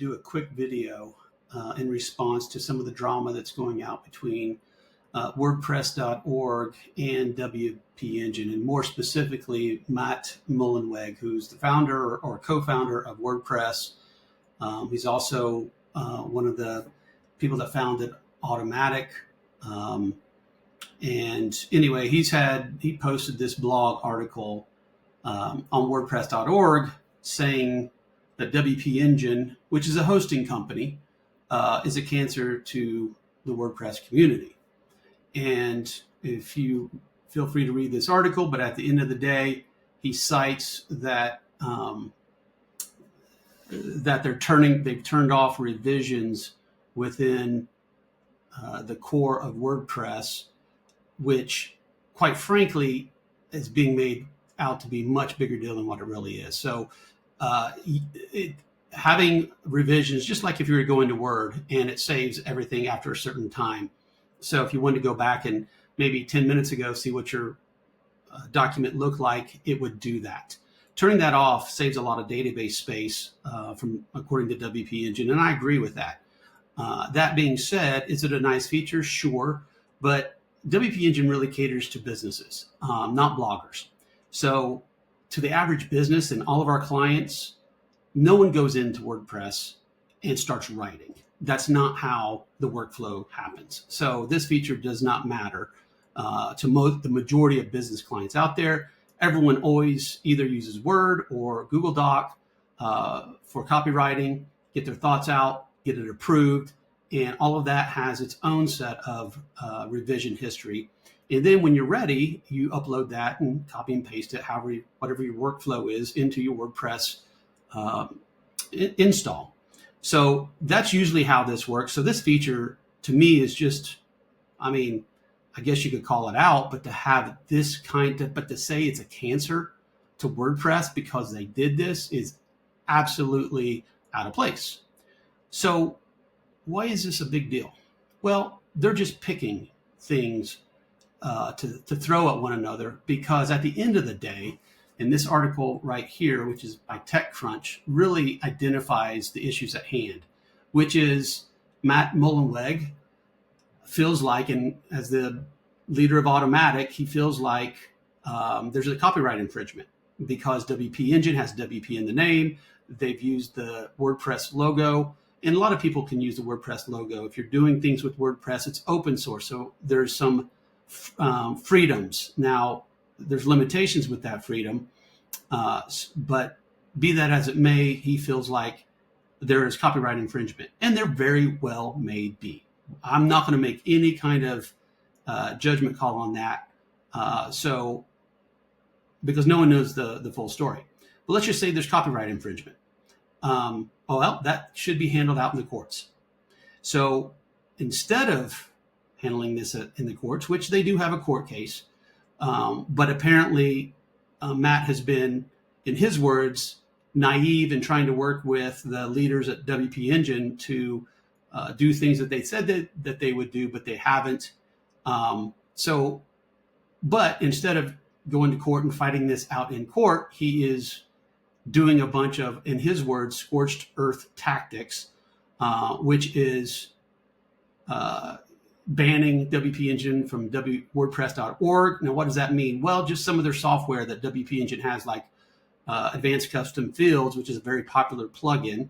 do a quick video in response to some of the drama that's going out between WordPress.org and WP Engine, and more specifically, Matt Mullenweg, who's the founder or co-founder of WordPress. He's also one of the people that founded Automatic. And anyway, he posted this blog article on WordPress.org saying that WP Engine, which is a hosting company, is a cancer to the WordPress community. And if you feel free to read this article, but at the end of the day, he cites that they've turned off revisions within the core of WordPress, which, quite frankly, is being made out to be much bigger deal than what it really is. So having revisions, just like if you were going to Word and it saves everything after a certain time. So if you wanted to go back and maybe 10 minutes ago see what your document looked like, it would do that. Turning that off saves a lot of database space according to WP Engine, and I agree with that. That being said, is it a nice feature? Sure, but WP Engine really caters to businesses, not bloggers. So to the average business and all of our clients, no one goes into WordPress and starts writing. That's not how the workflow happens. So this feature does not matter to the majority of business clients out there. Everyone always either uses Word or Google Doc for copywriting, get their thoughts out, get it approved, and all of that has its own set of revision history. And then when you're ready, you upload that and copy and paste it, whatever your workflow is, into your WordPress install. So that's usually how this works. So this feature to me is just, I guess you could call it out, but to have this but to say it's a cancer to WordPress because they did this is absolutely out of place. So why is this a big deal? Well, they're just picking things to throw at one another, because at the end of the day, and this article right here, which is by TechCrunch, really identifies the issues at hand, which is Matt Mullenweg feels like, and as the leader of Automatic, he feels like there's a copyright infringement because WP Engine has WP in the name. They've used the WordPress logo, and a lot of people can use the WordPress logo. If you're doing things with WordPress, it's open source, so there's some freedoms. Now, there's limitations with that freedom, but be that as it may, he feels like there is copyright infringement, and there very well may be. I'm not going to make any kind of judgment call on that, because no one knows the full story. But let's just say there's copyright infringement. Well, that should be handled out in the courts. So instead of handling this in the courts, which they do have a court case, but apparently Matt has been, in his words, naive in trying to work with the leaders at WP Engine to do things that they said that they would do, but they haven't. But instead of going to court and fighting this out in court, he is doing a bunch of, in his words, scorched earth tactics, which is banning WP Engine from WordPress.org. Now, what does that mean? Well, just some of their software that WP Engine has, like Advanced Custom Fields, which is a very popular plugin,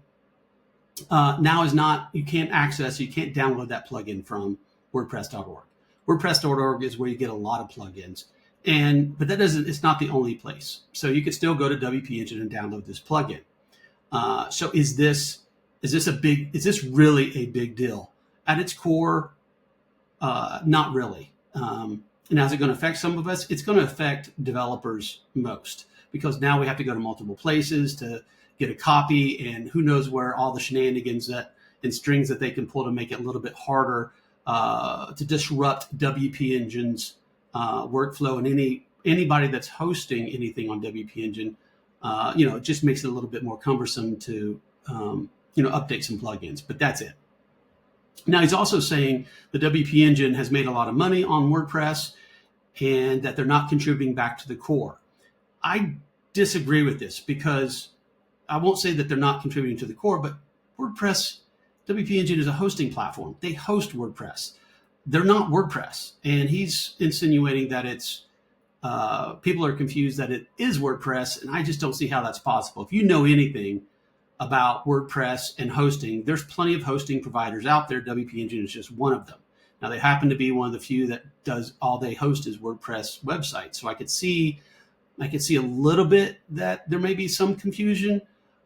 now is not, you can't download that plugin from WordPress.org. WordPress.org is where you get a lot of plugins. But it's not the only place. So you could still go to WP Engine and download this plugin. So is this really a big deal? At its core, not really. And how's it going to affect some of us? It's going to affect developers most, because now we have to go to multiple places to get a copy, and who knows where all the shenanigans and strings that they can pull to make it a little bit harder to disrupt WP Engine's workflow, and anybody that's hosting anything on WP Engine, it just makes it a little bit more cumbersome to update some plugins, but that's it. Now, he's also saying the WP Engine has made a lot of money on WordPress and that they're not contributing back to the core. I disagree with this, because I won't say that they're not contributing to the core, but WordPress, WP Engine is a hosting platform. They host WordPress. They're not WordPress. And he's insinuating that it's people are confused that it is WordPress, and I just don't see how that's possible. If you know anything about WordPress and hosting, there's plenty of hosting providers out there. WP Engine is just one of them. Now, they happen to be one of the few that does all they host is WordPress websites. So I could see a little bit that there may be some confusion,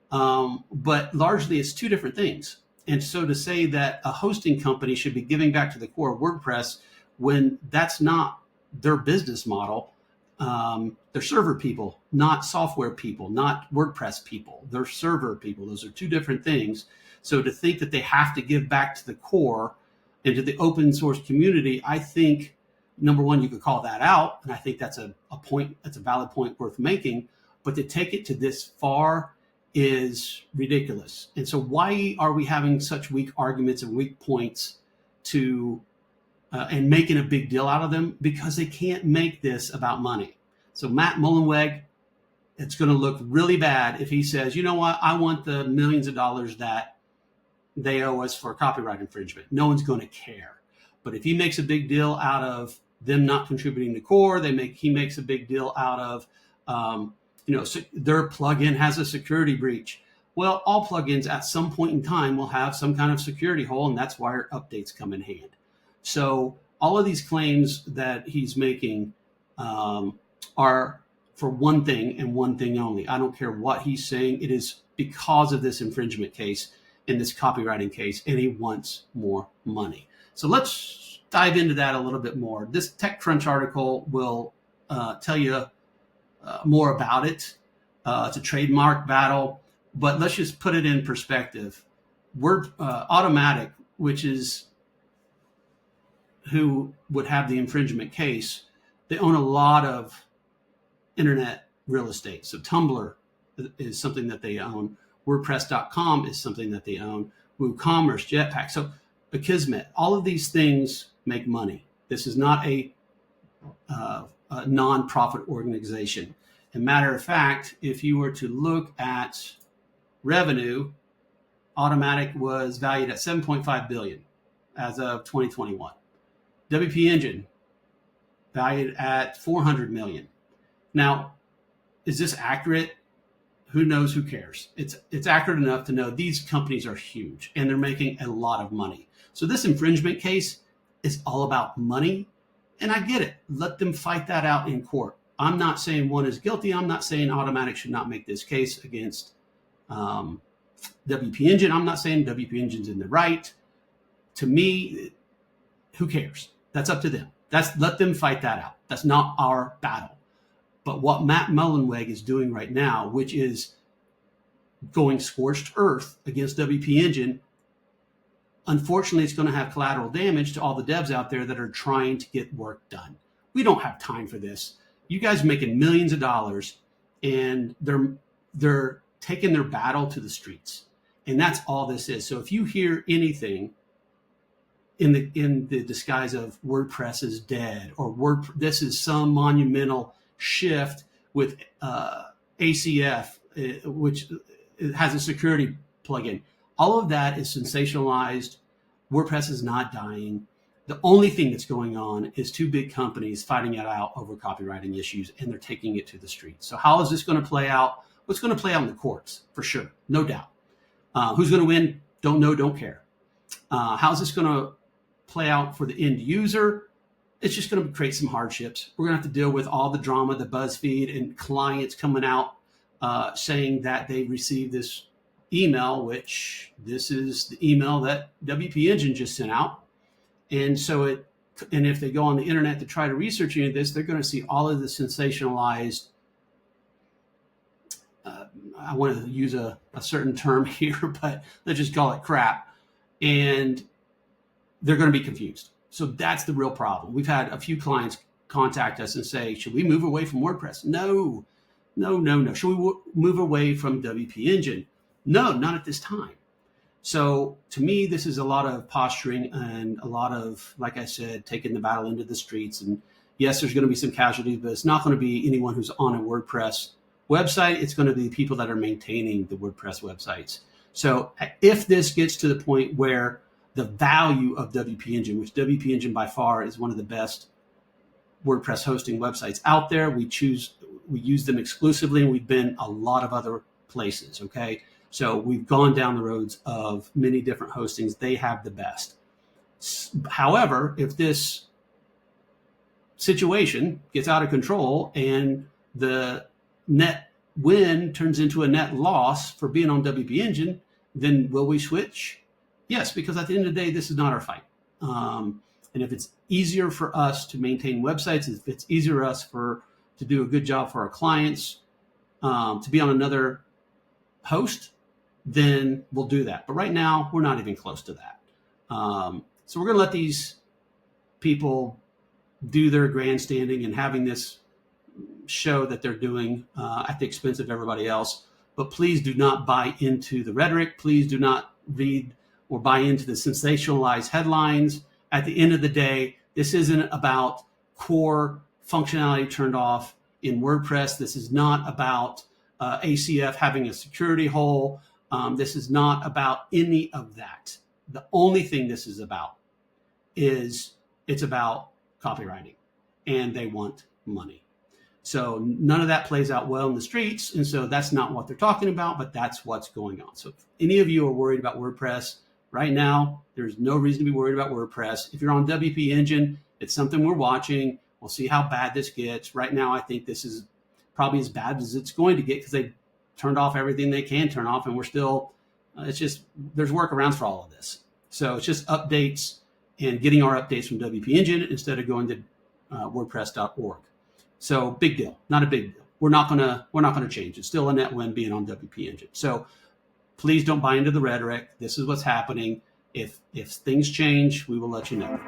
but largely it's two different things. And so to say that a hosting company should be giving back to the core of WordPress when that's not their business model, they're server people, not software people, not WordPress people. They're server people. Those are two different things. So to think that they have to give back to the core and to the open source community, I think, number one, you could call that out. And I think that's a point, that's a valid point worth making. But to take it to this far is ridiculous. And so why are we having such weak arguments and weak points to and making a big deal out of them? Because they can't make this about money. So Matt Mullenweg, it's going to look really bad if he says, you know what, I want the millions of dollars that they owe us for copyright infringement. No one's going to care. But if he makes a big deal out of them not contributing to core, he makes a big deal out of their plugin has a security breach. Well, all plugins at some point in time will have some kind of security hole, and that's why updates come in hand. So all of these claims that he's making are for one thing and one thing only. I don't care what he's saying. It is because of this infringement case and this copywriting case, and he wants more money. So let's dive into that a little bit more. This TechCrunch article will tell you more about it. It's a trademark battle, but let's just put it in perspective. Automatic, which is who would have the infringement case, they own a lot of internet real estate. So Tumblr is something that they own. WordPress.com is something that they own. WooCommerce, Jetpack. So Akismet, all of these things make money. This is not a non-profit organization. And matter of fact, if you were to look at revenue, Automatic was valued at $7.5 billion as of 2021. WP Engine valued at $400 million. Now, is this accurate? Who knows? Who cares? It's accurate enough to know these companies are huge and they're making a lot of money. So this infringement case is all about money, and I get it. Let them fight that out in court. I'm not saying one is guilty. I'm not saying Automatic should not make this case against WP Engine. I'm not saying WP Engine's in the right. To me, who cares? That's up to them. Let them fight that out. That's not our battle. But what Matt Mullenweg is doing right now, which is going scorched earth against WP Engine, unfortunately, it's going to have collateral damage to all the devs out there that are trying to get work done. We don't have time for this. You guys are making millions of dollars, and they're taking their battle to the streets, and that's all this is. So if you hear anything in the disguise of WordPress is dead, or this is some monumental shift with ACF, which has a security plugin, all of that is sensationalized. WordPress is not dying. The only thing that's going on is two big companies fighting it out over copywriting issues, and they're taking it to the streets. So how is this going to play out? What's going to play out in the courts, for sure, no doubt. Who's going to win? Don't know, don't care. How's this going to play out for the end user? It's just going to create some hardships. We're going to have to deal with all the drama, the BuzzFeed and clients coming out saying that they received this email, which this is the email that WP Engine just sent out. And so if they go on the internet to try to research any of this, they're going to see all of the sensationalized, I want to use a certain term here, but let's just call it crap. And they're going to be confused. So that's the real problem. We've had a few clients contact us and say, should we move away from WordPress? No. Should we move away from WP Engine? No, not at this time. So to me, this is a lot of posturing and a lot of, like I said, taking the battle into the streets. And yes, there's going to be some casualties, but it's not going to be anyone who's on a WordPress website. It's going to be people that are maintaining the WordPress websites. So if this gets to the point where the value of WP Engine, which WP Engine by far is one of the best WordPress hosting websites out there, we use them exclusively, and we've been a lot of other places. Okay. So we've gone down the roads of many different hostings. They have the best. However, if this situation gets out of control and the net win turns into a net loss for being on WP Engine, then will we switch? Yes, because at the end of the day, this is not our fight. And if it's easier for us to maintain websites, if it's easier for us to do a good job for our clients, to be on another host, then we'll do that. But right now, we're not even close to that. So we're going to let these people do their grandstanding and having this show that they're doing at the expense of everybody else. But please do not buy into the rhetoric. Please do not read or buy into the sensationalized headlines. At the end of the day, this isn't about core functionality turned off in WordPress. This is not about ACF having a security hole. This is not about any of that. The only thing this is about is it's about copywriting, and they want money. So none of that plays out well in the streets, and so that's not what they're talking about, but that's what's going on. So if any of you are worried about WordPress right now, there's no reason to be worried about WordPress. If you're on WP Engine, it's something we're watching. We'll see how bad this gets. Right now, I think this is probably as bad as it's going to get because they turned off everything they can turn off, and we're still, it's just, there's workarounds for all of this. So it's just updates and getting our updates from WP Engine instead of going to WordPress.org. So big deal, not a big deal. We're not gonna change. It's still a net win being on WP Engine. So please don't buy into the rhetoric. This is what's happening. If things change, we will let you know.